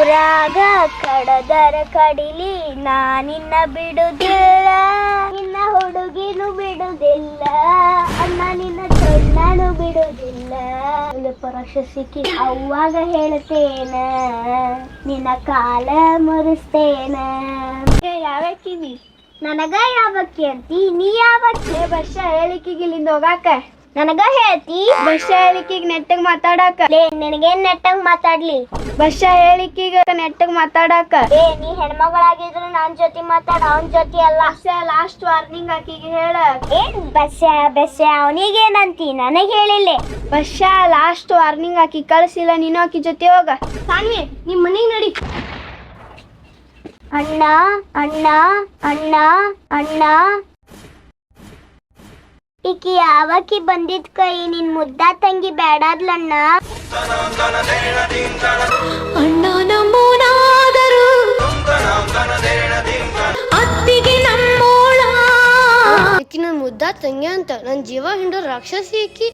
ಊರಾಗ ಕಡದರ ಕಡಿಲಿ ನಾನಿನ್ನ ಬಿಡುದಿಲ್ಲ, ನಿನ್ನ ಹುಡುಗಿನು ಬಿಡುದಿಲ್ಲ, ಅಣ್ಣ ನಿನ್ನ ಚಣ್ಣನು ಬಿಡುದಿಲ್ಲ. ಪರಾಕ್ಷಸಿಕ್ಕಿ ಅವಾಗ ಹೇಳ್ತೇನ, ನಿನ್ನ ಕಾಲ ಮುರಿಸ್ತೇನ. ಯಾವಕ್ಕಿನಿ ನನಗ ಯಾವಕ್ಕಿ ಅಂತಿ, ನೀ ಯಾವಕ್ಕಿ? ಬಸ್ ಹೇಳಿಕಿಗೆ ಇಲ್ಲಿಂದ ಹೋಗಾಕ ನನಗ ಹೇಳ್ತಿ? ಬಸ್ ಹೇಳಿಕಿಗೆ ನೆಟ್ಟಗ್ ಮಾತಾಡಾಕ. ನಿನಗೇನ್ ನೆಟ್ಟಗ್ ಮಾತಾಡ್ಲಿ? ಬಸ್ ಹೇಳಿಕಿಗೆ ನೆಟ್ಟಗ್ ಮಾತಾಡಾಕ. ನೀ ಹೆಣ್ಮಗಳಾಗಿದ್ರು ನನ್ ಜೊತೆ ಮಾತಾಡ, ಅವನ್ ಜೊತೆ ಅಲ್ಲ. ಲಾಸ್ಟ್ ವಾರ್ನಿಂಗ್ ಆಕಿಗೆ ಹೇಳ. ಏನ್ ಬಸ್ ಅವನಿಗೇನಂತಿ ನನಗ್ ಹೇಳಿಲ್ಲ. ಬಸ್ ಲಾಸ್ಟ್ ವಾರ್ನಿಂಗ್ ಆಕಿ ಕಳ್ಸಿಲ್ಲ, ನೀನು ಆಕಿ ಜೊತೆ ಹೋಗ. ಸಾನ್ವಿ ನಿಮ್ ಮನಿಗ್ ನಡಿ. ಅಣ್ಣ ಅಣ್ಣ ಅಣ್ಣ ಅಣ್ಣ. ಈಕಿ ಯಾವಕ್ಕಿ ಬಂದಿದ್ ಕೈ ನಿನ್ ಮುದ್ದ ತಂಗಿ ಬೇಡಾದ್ಲಣ್ಣ. ಅಣ್ಣ ನಮ್ಮೋನಾದರು ಅತ್ತಿಗೆ ನಮ್ಮೋಳ. ಈಕಿ ನನ್ ಮುದ್ದ ತಂಗಿ ಅಂತ ನನ್ ಜೀವ ಹಿಂಡೋ ರಾಕ್ಷಸಿ ಈಕಿ.